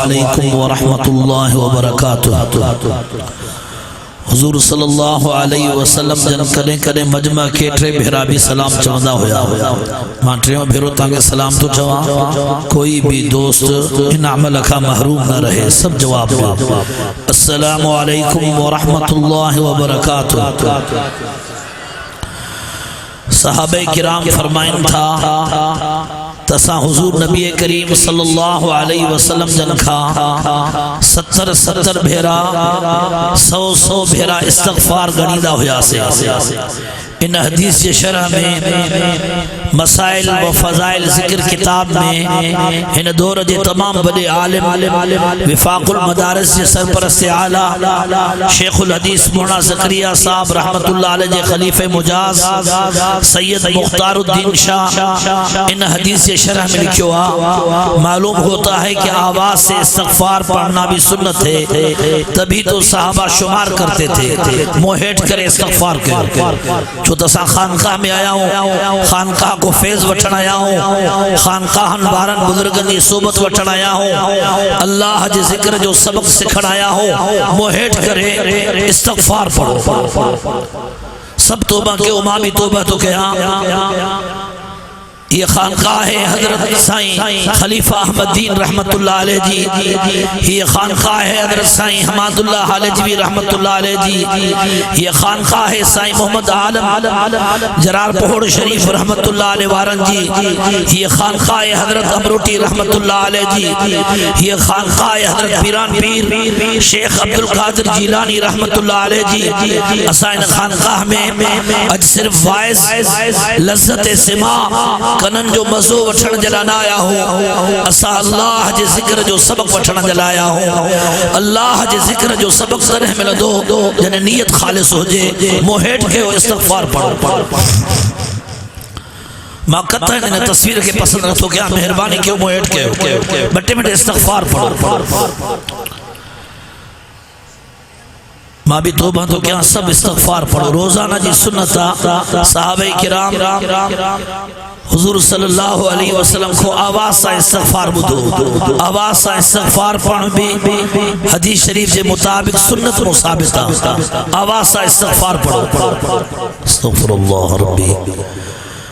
علیکم ورحمۃ اللہ وبرکاتہ۔ حضور صلی اللہ علیہ وسلم جن کدیں کدیں مجمع کیٹرے بھیرا بھی سلام چوندا ہویا مانٹریوں بھیرو تانگے سلام تو چواں، کوئی بھی دوست ان عمل کا محروم نہ رہے، سب جواب دے السلام علیکم ورحمۃ اللہ وبرکاتہ۔ صحابہ کرام فرمائن تھا تسا حضور نبی کریم صلی اللہ علیہ وسلم جن کھا 70 بھیرا 100 بھیرا استغفار گنیدہ ہویا سے۔ ان حدیث کے شرح میں مسائل و فضائل ذکر کتاب میں ان دور جے تمام بڑے عالم وفاق المدارس کے سرپرست اعلیٰ شیخ الحدیث مولانا زکریا صاحب رحمت اللہ علیہ خلیفہ مجاز سید مختار الدین شاہ ان حدیث کے شرح میں لکھوا معلوم ہوتا ہے کہ آواز سے استغفار پڑھنا بھی سنت ہے، تبھی تو صحابہ شمار کرتے تھے موہیٹ کرے استغفار کر۔ چھو تسا خانقاہ میں آیا ہوں، خانقاہ کو فیض وٹھن آیا ہوں، خانقاہ بارن بزرگن دی صحبت وٹھن آیا ہوں، اللہ جے ذکر جو سبق سکھن آیا ہوں، موہیٹ کرے استغفار پڑھو۔ سب توبہ کے ماں بھی توبہ تو کیا یہ خانقاہ ہے حضرت سائیں خلیفہ احمد دین رحمت اللہ علیہ جی، یہ خانقاہ ہے حضرت سائیں حماد اللہ حالجوی رحمت اللہ علیہ جی، یہ خانقاہ ہے سائیں محمد عالم جرار پہوڑ شریف رحمت اللہ علیہ وارن جی، یہ خانقاہ ہے حضرت امروٹی رحمت اللہ علیہ جی، یہ خانقاہ ہے حضرت پیران پیر شیخ عبدالقادر جیلانی رحمت اللہ علیہ جی۔ اسائن خانقاہ میں اج صرف وائز لذت سما کنن جو مزو وٹھن جلانا آیا ہوں، اسا اللہ جے ذکر جو سبق وٹھن جلایا ہوں، اللہ جے ذکر جو سبق درہ مل دو جنہیں نیت خالص ہو جے موہیٹ کے ہو استغفار پڑھو۔ ماں کہتا ہے انہیں تصویر کے پسند رکھو کیا مہربانی کیوں موہیٹ کے ہو بٹے مٹے استغفار پڑھو۔ ماں بھی توبہ تو کیا سب استغفار پڑھو۔ روزانہ جی سنتا صحابہ کرام حضور صلی اللہ علیہ وسلم کو آواز سا استغفار بدو، آواز سا استغفار پڑھ بھی حدیث شریف کے مطابق سنت مصابتہ، آواز سا استغفار پڑھو۔ استغفر اللہ ربی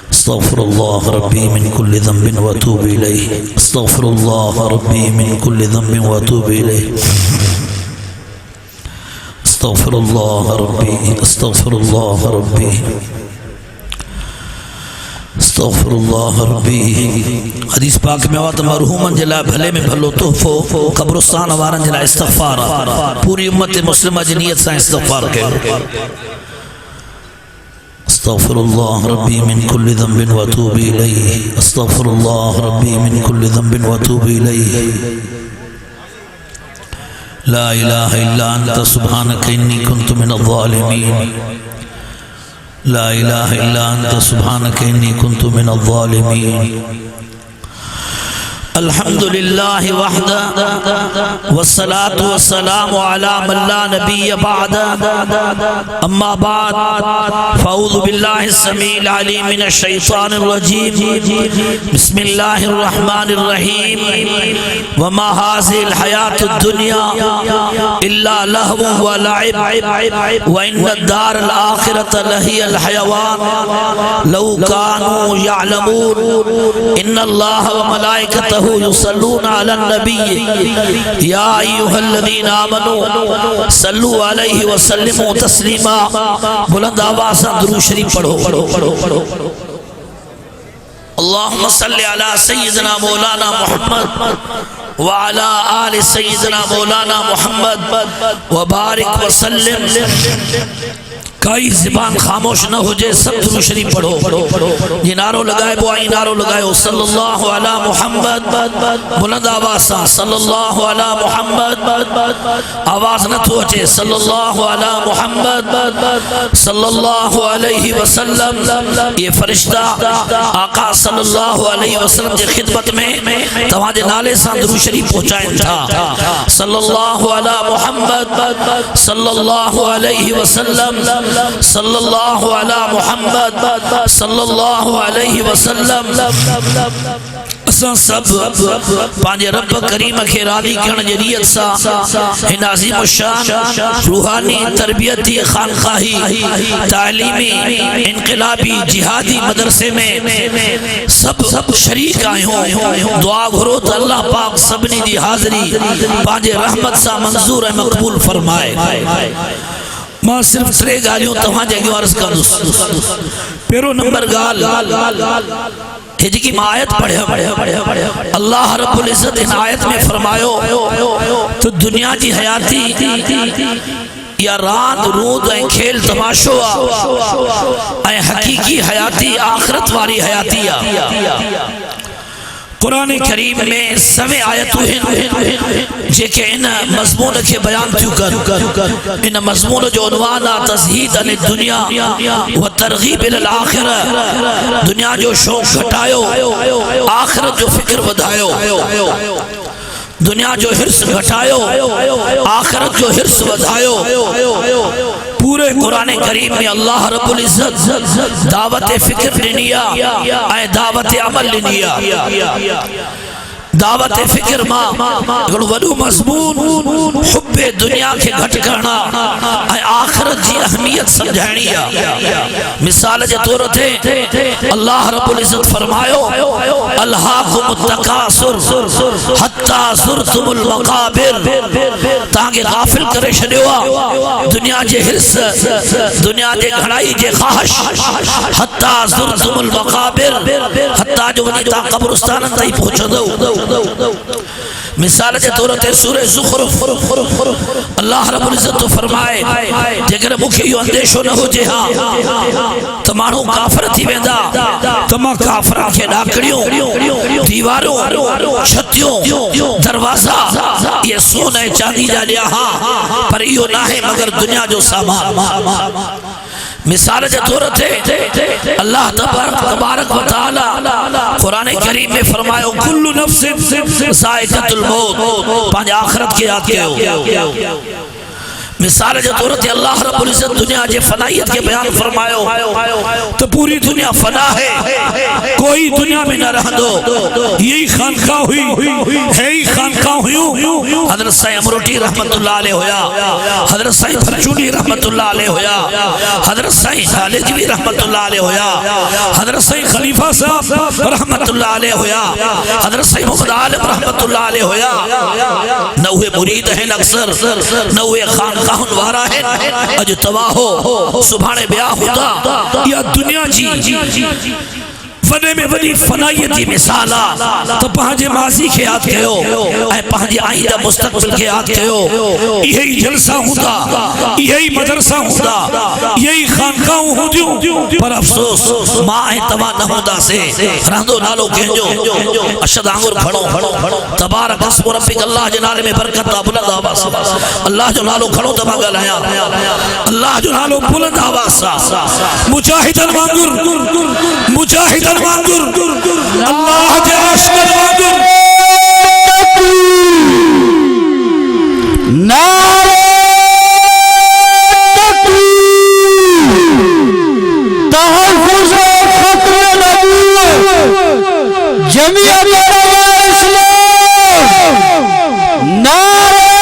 استغفر اللہ ربی من کل ذنب واتوب الیہ، استغفر اللہ ربی من کل ذنب واتوب الیہ، استغفر اللہ ربی استغفر اللہ ربی استغفر اللہ ربی۔ حدیث پاک میں آتا مرحومن جلا بھلے میں بھلو تحفو قبرستان وارن جلا استغفار پوری امت مسلمہ جنیت سا استغفار کے استغفر اللہ ربی من کل ذنب واتوب الیہ، استغفر اللہ ربی من کل ذنب واتوب الیہ، لا الہ الا انت سبحانک انی کنت من الظالمین، لا الہ الا انت سبحانک انی کنت من الظالمین۔ الحمدللہ وحدہ والصلاة والسلام علی من لا نبی بعد، اما بعد فاعوذ باللہ السمیع العلیم من الشیطان الرجیم، بسم اللہ الرحمن الرحیم، وما هذه الحیاة الدنیا الا لہو ولعب وان الدار الآخرة لہی الحیوان لو کانوا یعلمون ان اللہ وملائکتہ یصلون علی النبی یا ایہا الذین آمنوا صلو علیہ وسلموا تسلیما۔ بلند آواز درود شریف پڑھو۔ اللہم صلی علی سیدنا مولانا محمد وعلی آل سیدنا مولانا محمد وبارک وسلم۔ کئی زبان خاموش نہ ہو جائے، سب درود شریف پڑھو۔ یہ نعرو لگائے بوائی نعرو لگائے صلی اللہ علی محمد، بلند آواز صلی اللہ علی محمد، آواز نہ تھوچے صلی اللہ علی محمد صلی اللہ علیہ وسلم۔ یہ فرشتہ آقا صلی اللہ علیہ وسلم کی خدمت میں تمہارے نالے سے درود شریف پہنچائیں تھا، صلی اللہ علی محمد صلی اللہ علیہ وسلم، صلی اللہ علی محمد صلی اللہ علیہ وسلم۔ اساں سب پانجے رب کریم کے راضی کرن جی نیت سا ہن عظیم الشان روحانی تربیتی خانقاہی تعلیمی انقلابی جہادی مدرسے میں سب شریک آئے ہوں دعا گھرو تو اللہ پاک سبنی دی حاضری پانجے رحمت سا منظور مقبول فرمائے ماں صرف سرے گالیوں تمہاں جائے گی عرض کر پیرو نمبر گال ہجی کی آیت پڑھے اللہ رب العزت ان آیت میں فرمایو تو دنیا کی حیاتی یا رات رود این کھیل تماشو این حقیقی حیاتی آخرت والی حیاتی قرآن کریم میں سویں آیتوں ہیں جے کہ ان مضمون کے بیان کیوں کر ان مضمون جو عنوانا تزہید عن الدنیا و ترغیب الالآخرہ دنیا جو شوق گھٹایو آخرت جو فکر بدھایو دنیا جو حرص گھٹایو آخرت جو حرص بدھایو پورے قرآن کریم میں اللہ رب العزت دعوت فکر لنیا اے دعوت عمل لنیا دعوت فکر ماں وڈو مضمون حب دنیا کے گھٹ کرنا اے آخرت جی اہمیت سمجھانی مثال جے طور تھے اللہ رب العزت فرمایو الہاکم التکاثر حتی زرتم المقابر تاکہ غافل کرے شدیوا دنیا جے حرص دنیا جے گھڑائی جے خواہش حتی زرتم المقابر حتی جو ونیتا قبرستان تائی پہنچ دو مثال جے طور تے سورہ زخرف اللہ رب العزت تو فرمائے جگر مکھی یو اندیشو نہ ہو جے ہاں تمہارو کافر تھی ویندہ تمہاں کافرہ کے ڈاکڑیوں دیواروں چھتیوں دروازہ یہ سونے چاندی جا لیا ہاں پر یہ نہ ہے مگر دنیا جو سامان مثال جے طور تے اللہ تبارک و تعالی قرآن کریم میں فرمایا کل نفس ذائقۃ الموت پانچ آخرت کی یاد کیو مثال جو طور تے اللہ رب العزت دنیا جے فنائیت کے بیان فرمایو تو پوری دنیا فنا ہے کوئی دنیا میں نہ رہ دو یہی خانقاہ ہوئی ہے ہی خانقاہ ہوئی حضرت سائیں امروٹی رحمت اللہ علیہ ہویا حضرت سائیں پھرچونی رحمت اللہ علیہ ہویا حضرت سائیں سالجوی رحمت اللہ علیہ ہویا حضرت سائیں خلیفہ صاحب رحمت اللہ علیہ ہویا حضرت سائیں محمد عالم رحمت اللہ علیہ ہویا نہ ہوئے مرید ہیں اکثر نہ ہوئے خانقاہ وارا ہے اج تواہ ہو سبحانے بیاہ ہوتا یا دنیا جی فنے میں وڈی فنائیت کی مثالا تو پہنجے ماضی کے یاد کہو اے پہنجے آئندہ مستقبل کے یاد کہو یہی جلسہ ہوتا یہی مدرسہ ہوتا یہی خانقاہ ہوتا پر افسوس ماں توا نہ ہوتا سے رہندو نالو کہنجو اشد آنگر کھڑو تبارک اسم ربک اللہ جنالے میں برکت بلند آواز اللہ جو نالو کھڑو تبا گلایا اللہ جو نالو بلند آواز مجاہدن مانگر اللہ کے عشق مانگر نعرہ تکبیر تحفظ ختم نبوت جمعیت اسلام نعرہ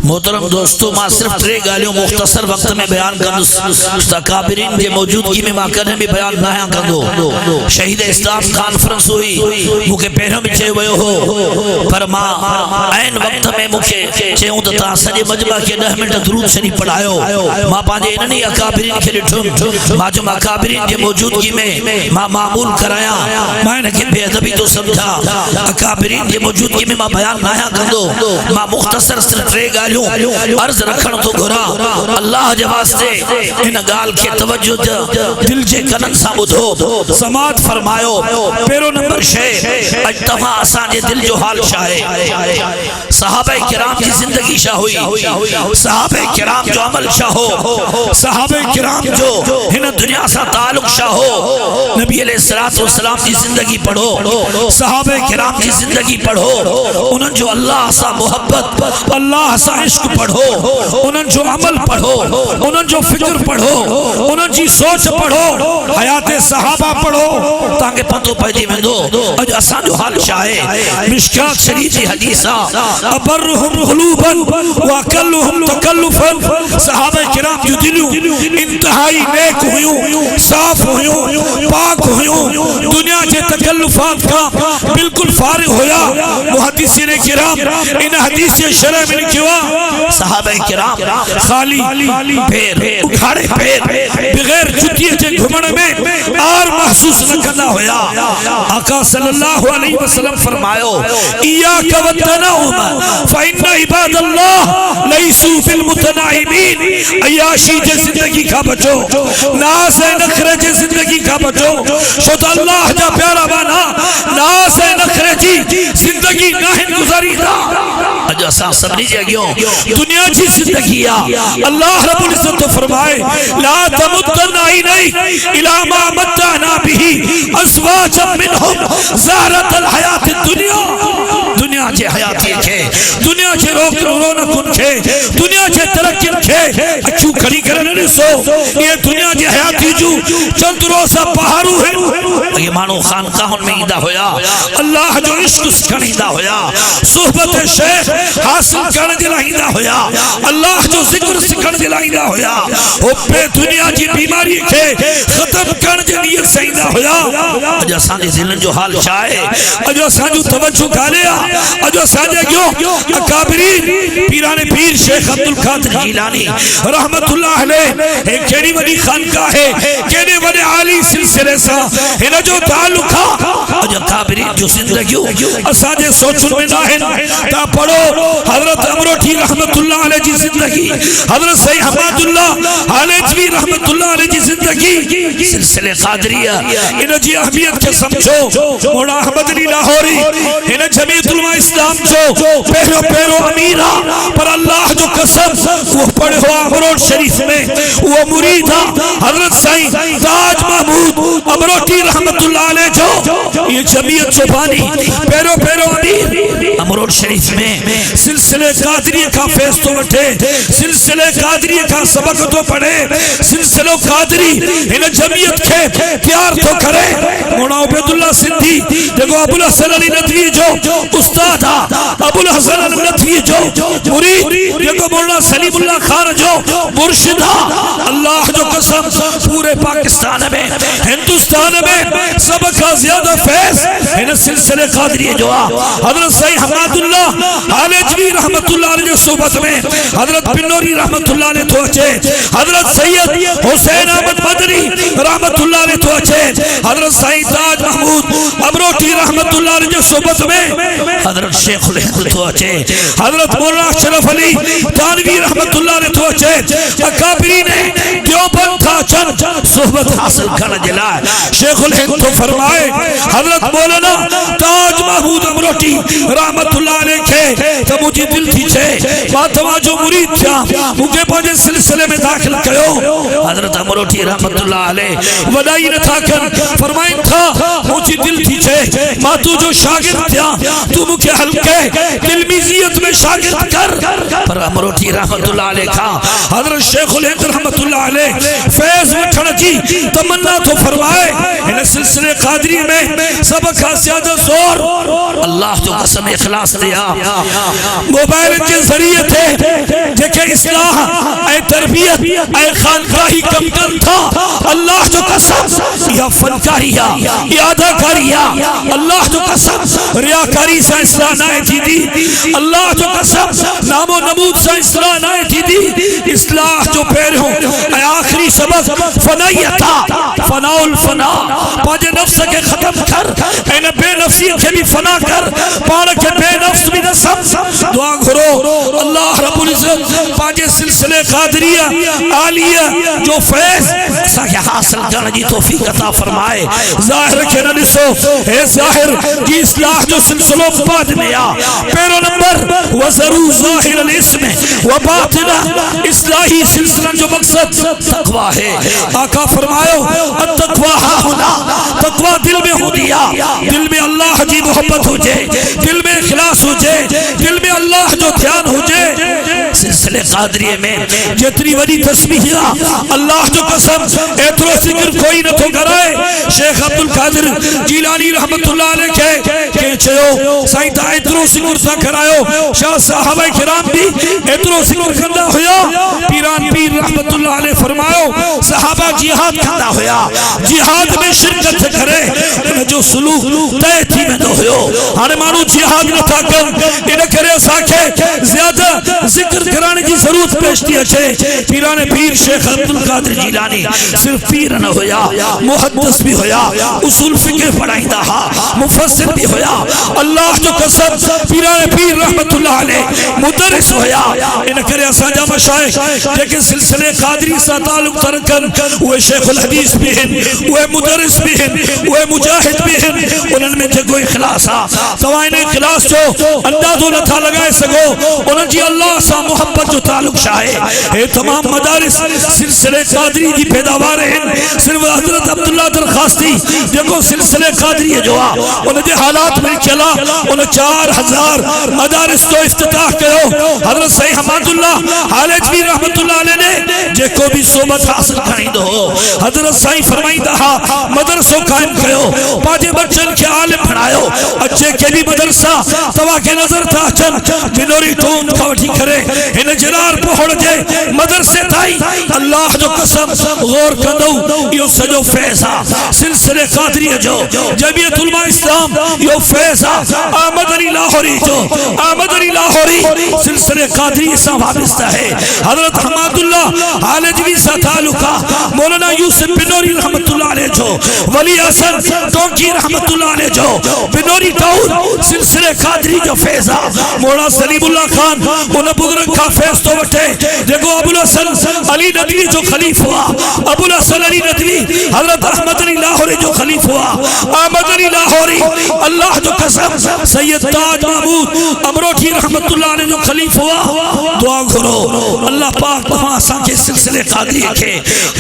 محترم دوستو ماں صرف ترے گالیوں مختصر وقت میں بیان کردو تکابرین کے موجودگی میں ماں کرنے میں بیان نہ کردو شہید اسلام کانفرنس ہوئی مکہ پہنوں میں چھے ہوئے ہو پر ماں این وقت میں مکہ چھے ہوں تا سجے مجمع کے 10 منٹ درود شریف پڑھایو ماں پانجے انہی اکابرین کے لٹھوں ماں جو اکابرین کے موجودگی میں ماں معمول کرایا ماں انہیں بے ادبی تو سمجھا اکابرین کے موجودگی میں ماں بیان نہ کردو ماں مختصر صرف ترے گالیوں عرض رکھن تو گھرا اللہ جے واسطے ان گال کے توجہ دل جے کنن سا بدھو سماعت فرمایو پیرو نمبر 6 اجتماع آسان جے دل جو حال شاہے صحابہ کرام کی زندگی شاہ ہوئی صحابہ کرام جو عمل شاہ ہو صحابہ کرام جو ہن دنیا سا تعلق شاہ ہو نبی علیہ السلام کی زندگی پڑھو صحابہ کرام کی زندگی پڑھو انہوں جو اللہ سا محبت اللہ سا عشق پڑھو انہوں جو عمل پڑھو انہوں جو فکر پڑھو انہوں جی سوچ پڑھو حیات صحابہ پڑھو تاکہ پتو پیجی میں دو اج اسان جو حال شاہے مشکات شریفی حدیثہ ابرہم قلوبا واقلہم تکلفا صحابہ کرام جو دلوں انتہائی نیک ہوئیوں صاف ہوئیوں پاک ہوئیوں دنیا کے تکلفات کا بالکل فارغ ہویا محدثین کرام ان حدیث شرح میں لکھوا صحابہ کرام خالی پیر اٹھاڑے پیر بغیر جتیے کے گھمڑ میں آر محسوس نہ کرنا ہویا آقا صلی اللہ علیہ وسلم فرمایو ایاک والتنعم فإن عباد اللہ لیسوا بالمتنعمین عیاشی کے زندگی کا بچو ناز نخرے کے زندگی کا بچو شد اللہ جا پیارا بانا ناز نخرے جی زندگی ناہن گزاری دا اجا سا سمجھ گیوں دنیا جی زندگی اللہ رب العزت تو فرمائے لا تمدن عینیک الی ما متعنا به ازواجا منهم زہرۃ الحیات الدنیا دنیا کے حیاتی کے دنیا کے رونق کے دنیا کے ترقی کے اچھو کھڑی کرنے سو یہ دنیا کے حیاتی جو چند روزہ پہاڑو ہے یہ مانو خانقاہن میں ایدہ ہویا اللہ جو عشق سکھنیدہ ہویا صحبت شیخ حاصل کرنے دلائیدہ ہویا اللہ جو ذکر سکھن دلائیدہ ہویا حب دنیا کی بیماری کے ختم کرنے دلیت سیدہ ہویا اجا سانے ذلن جو حال چاہے اجا سانے جو توجہ کالیا اجا سانے کیوں اکابرین پیران پیر شیخ عبدالقادر جیلانی رحمت اللہ علیہ ایک کیڑی وڈی خانقاہ ہے کیڑی وڈی عالی سلسلے سا انہا جو تعلقہ اجا اکابرین جو زندگیوں اسانے سوچن میں ناہن تا پڑھو حضرت امروٹی رحمت اللہ علیہ جی زندگی حضرت سید حماد اللہ علیہ جی رحمت اللہ علیہ جی زندگی سلسلے قادریہ انہا جی اہمیت کے سمجھو مولا احمد علی لاہوری انہا جمعیت علماء اسلام جو پہرو پہرو امیرہ پر اللہ جو قسم وہ پڑھے ہوا امروٹ شریف میں وہ مریدہ حضرت سید تاج محمود امروٹی رحمت اللہ علیہ جو یہ جمعیت چوبانی پہرو پہرو امیر امروٹ شریف میں سلسلے قادریہ کا فیض تو بٹھے سلسلے قادریہ کا سبق تو پڑھے سلسلہ قادری انہیں جمعیت کے پیار تو کرے مولا عبید اللہ سندھی دیکھو ابو الحسن علی ندوی جو استاد ابو الحسن علی ندوی جو مرید دیکھو مولا سلیم اللہ خان جو مرشدہ اللہ جو قسم پورے پاکستان میں ہندوستان میں سب کا زیادہ فیض انہیں سلسلے قادری جو حضرت سید حماد اللہ علیہ رحمت اللہ علیہ صحبت میں حضرت بنوری رحمت اللہ علیہ تو اچھے حضرت سید حسین احمد مدنی رحمت اللہ علیہ تو اچھے حضرت سید تاج محمود امروٹی رحمت اللہ علیہ صحبت میں حضرت شیخ الہند تو اچھے حضرت مولانا شرف علی تانوی رحمت اللہ علیہ تو اچھے اکابری نے دیوبند تھا چند صحبت حاصل کرنا جلائے شیخ الہند تو فرمائے حضرت مولانا تاج محمود امروٹی رحمت اللہ علیہ کے تب مجھے دل تھی چھے باتوا جو مرید تھا مجھے پاجے سلسلے میں داخل کرو حضرت امروٹی رحمت اللہ علیہ ودائی نہ تھا کر فرمائن تھا مجھے دل تھی چھے ماتو جو شاگرد تھا تو مجھے حلقے تلمیزیت میں شاگرد کر پر امروٹی رحمت اللہ علیہ کا حضرت شیخ الہند رحمت اللہ علیہ فیض وٹھڑ جی تمنا تو فرمائے انہیں سلسلے قادری میں سب کا زیادہ زور اللہ جو قسم اخلاص دیا موبائل کے ذریعے تھے دیکھیں اصلاح اے تربیت اے خانقاہی کم کر تھا اللہ جو قسم یا فنکاریہ یا اداکاریہ اللہ جو قسم ریاکاری سے اصلاح نائے تھی دی اللہ جو قسم نام و نمود سے اصلاح نائے تھی دی اصلاح جو پیر ہوں اے آخری سبق فنائیتا فناء الفنا پاجے نفس کے ختم کر اے بے نفسی کے بھی فنا کر پاڑ کے بے نفس بھی نصب دعا گھرو اللہ رب العزت پاجے سلسلے قادریہ آلیہ جو فیض ساکہ حاصل کرنے جی توفیق عطا فرمائے ظاہر کے ننسو اے ظاہر کی اصلاح جو سلسلوں بعد میں پیرو نمبر وزرو ظاہر الاسم وباطنہ اصلاحی سلسلہ جو مقصد تقوی ہے آقا فرمائے التقوی ہاں ہونا تقوی دل میں ہو دیا دل میں اللہ جی محبت ہو جائے دل میں اخلاص ہو جائے دل میں اللہ جو دھیان ہو جائے سلسلے سلسلے قادریے میں جتنی وڈی تسبیح اللہ جو قسم ایترو ذکر کوئی نہ تو کرائے شیخ عبد القادر جیلانی رحمت اللہ علیہ کہ چیو سائیں تا ایترو ذکر سا کرایو شاہ صحابہ کرام بھی ایترو ذکر کرنا ہویا پیران پیر رحمت اللہ علیہ فرماؤ صحابہ جہاد کرنا ہویا جہاد میں شرکت کرے جو سلوک تے تھی میں تو ہویا ہانے مانو جہاد نہ تھا کر انہیں کرے ساکھے زیادہ ذکر کرانے کی ضرورت پیشتی ہے پیران پیر شیخ عبد القادر جیلانی صرف پیر نہ ہویا محدث بھی ہویا اصول فقہ پڑھائی دہا مفسر بھی ہویا اللہ جو قسم پیران پیر رحمت اللہ علیہ مدرس ہویا انہیں کرے ساجہ مشائق لیکن سلسلے قادری سا تعلق ترکن وہ شیخ الحدیث بھی ہیں وہ مدرس بھی ہیں وہ مجاہد بھی ہیں انہوں میں جگو اخلاص توائن اخلاص جو اندازوں نہ تھا لگائے سکو انہوں جی اللہ سا محبت جو تعلق شاہے اے تمام مدارس سلسلے قادری دی پیداوار ہیں صرف حضرت عبداللہ درخواستی دیکھو سلسلے قادری ہے جو انہوں نے حالات میں چلا انہوں 4000 مدارس تو افتتاح کرو حضرت صحیح حماد اللہ حالت بھی رحمت اللہ علیہ نے جے کو بھی صحبت حاصل کریں دو حضرت صحیح فرمائی دہا مدرسوں قائم کرو پاجے بچن کے عالم پڑھائیو اچھے کے بھی مدرسہ توا کے نظر تھا چن بنوری ٹون کھوٹی کرے انہیں جرار پہوڑ جے مدرسے تھائی اللہ جو قسم غور کندو یہ سجو فیضا سلسلے قادری جو جمعیت علماء اسلام یہ فیضا آمد علی لاہوری جو آمد علی لاہوری سلسلے قادری سا وابستہ ہے حضرت حماد اللہ حالجوی سا تعلقہ مولانا یوسف بنوری رحمت اللہ علیہ جو ولی حسن ٹونکی رحمت اللہ علیہ جو بنوری ٹاؤن سلسلے قادری جو فیضا مولانا سلیم اللہ خان انہیں بزرگ کا فیض تو بٹھے دیکھو ابو الحسن علی ندوی جو خلیف ہوا ابو الحسن علی ندوی حضرت احمد علی لاہوری جو خلیف ہوا احمد علی لاہوری اللہ جو قسم سید تاج محمود امروٹھی رحمت اللہ علیہ جو خلیف ہوا دعا کرو اللہ پاک وہاں سانکے سلسلے قادری کے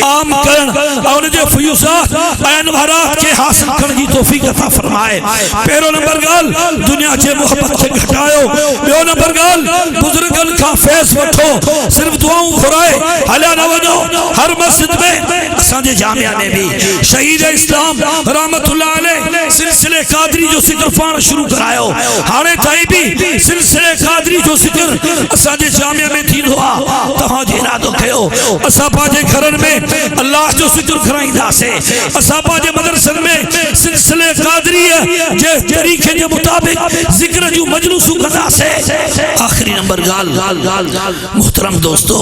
عام کرن اور جو فیوزات انوارات کے حاصل کرنے کی توفیق عطا فرمائے پیرو نمبر گال دنیا کے محبت سے گھٹائیو بیو نمبر گال بزرگل کا فیض بٹھو صرف دعاؤں خورائے حلیہ نہ وجو ہر مسجد میں سانجے جامعہ میں بھی شہید اسلام رحمت اللہ علیہ سلسلے قادری جو ذکر پانا شروع کرائیو ہانے تائی بھی سلسلے قادری جو ذکر سانجے جامعہ میں تھی دعا تہاں جینا تو کہو اسا پاجے گھرن میں اللہ جو ذکر کرائی دا سے اسا پاجے مدرسن میں سلسلے قادری جے طریقے کے مطابق ذکر جو مجلسو کرنا سے آخری نمبر گال محترم دوستو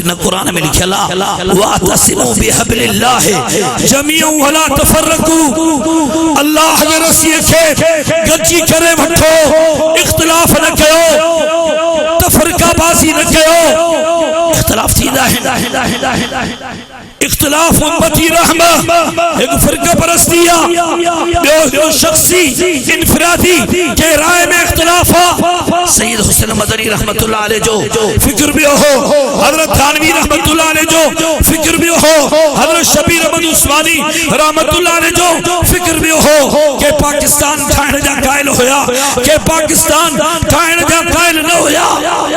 نہ قرآن میں لکھلا وَاعْتَصِمُوا بِحَبْلِ اللَّهِ جَمِيعًا وَلَا تَفَرَّقُوا اللہ یہ رسیے کے گجی کرے بٹھو اختلاف نہ کہو تفرقہ بازی نہ کہو اختلاف سیدھا ہے اختلاف امتی رحمہ ایک فرقہ پرستیہ جو شخصی انفرادی کے رائے میں اختلاف ہو سید حسین مدنی رحمت اللہ علیہ جو فکر بھی ہو حضرت تھانوی رحمت اللہ علیہ جو فکر بھی ہو حضرت شبیر احمد عثمانی رحمت اللہ علیہ جو فکر بھی ہو کہ پاکستان ٹھائن جا قائل ہویا کہ پاکستان ٹھائن جا قائل نہ ہویا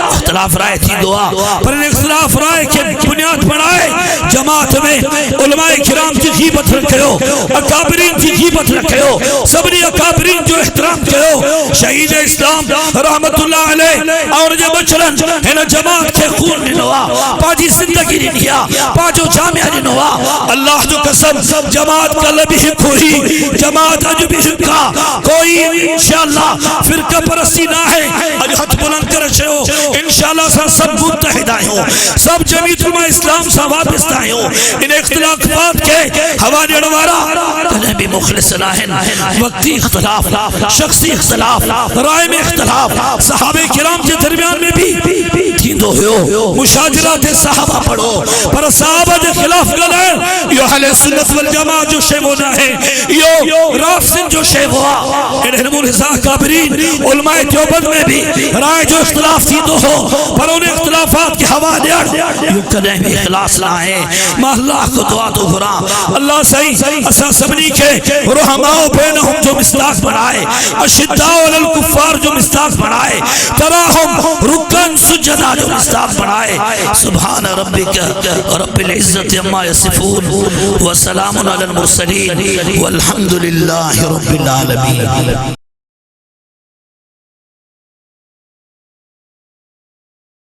اختلاف رائے تھی دعا پر ان اختلاف رائے کے بنیاد بنائے جماعت میں علماء کرام کی غیبت رکھے ہو اکابرین کی غیبت رکھے ہو سبنی اکابرین جو احترام کرے ہو شہید اسلام رحمت اللہ علیہ اور جب بچرن انہیں جماعت کے خون ننوا پاجی زندگی ننیا پاجو جامعہ ننوا اللہ جو قسم جماعت کا لبی حق ہوئی جماعت عجبی حق کا کوئی انشاءاللہ فرقہ پرستی نہ ہے اج ہاتھ بلند کرشے ہو انشاءاللہ سب متحد آئے ہو سب جمعیت علماء اسلام سا واپس آئے ہو ان اختلافات کے حوالے اڑوارا کہیں بھی مخلص لاہن وقتی اختلاف شخصی اختلاف رائے میں اختلاف صحابہ کرام کے درمیان میں بھی تھیندو ہو مشاجرات صحابہ پڑھو پر صحابہ کے خلاف گلائیں یہ اہل سنت والجماع جو شیبونا ہے یہ رافضن جو شیبوا انہیں نمون حضاء کابرین علماء دیوبند میں بھی رائے جو اختلاف تھیندو ہو پر انہیں اختلافات کی ہوا دیڑ یوں کدیں بھی اخلاص لائیں میں اللہ کو دعا تو کرا اللہ صحیح اسا سبنی کے رحماء بینہم جو مصداق بنائے اشداء علی الکفار جو مصداق بنائے تراہم رکن سجدہ جو مصداق بنائے سبحان ربک رب العزت عما یصفون وسلام علی المرسلین والحمد للہ رب العالمین.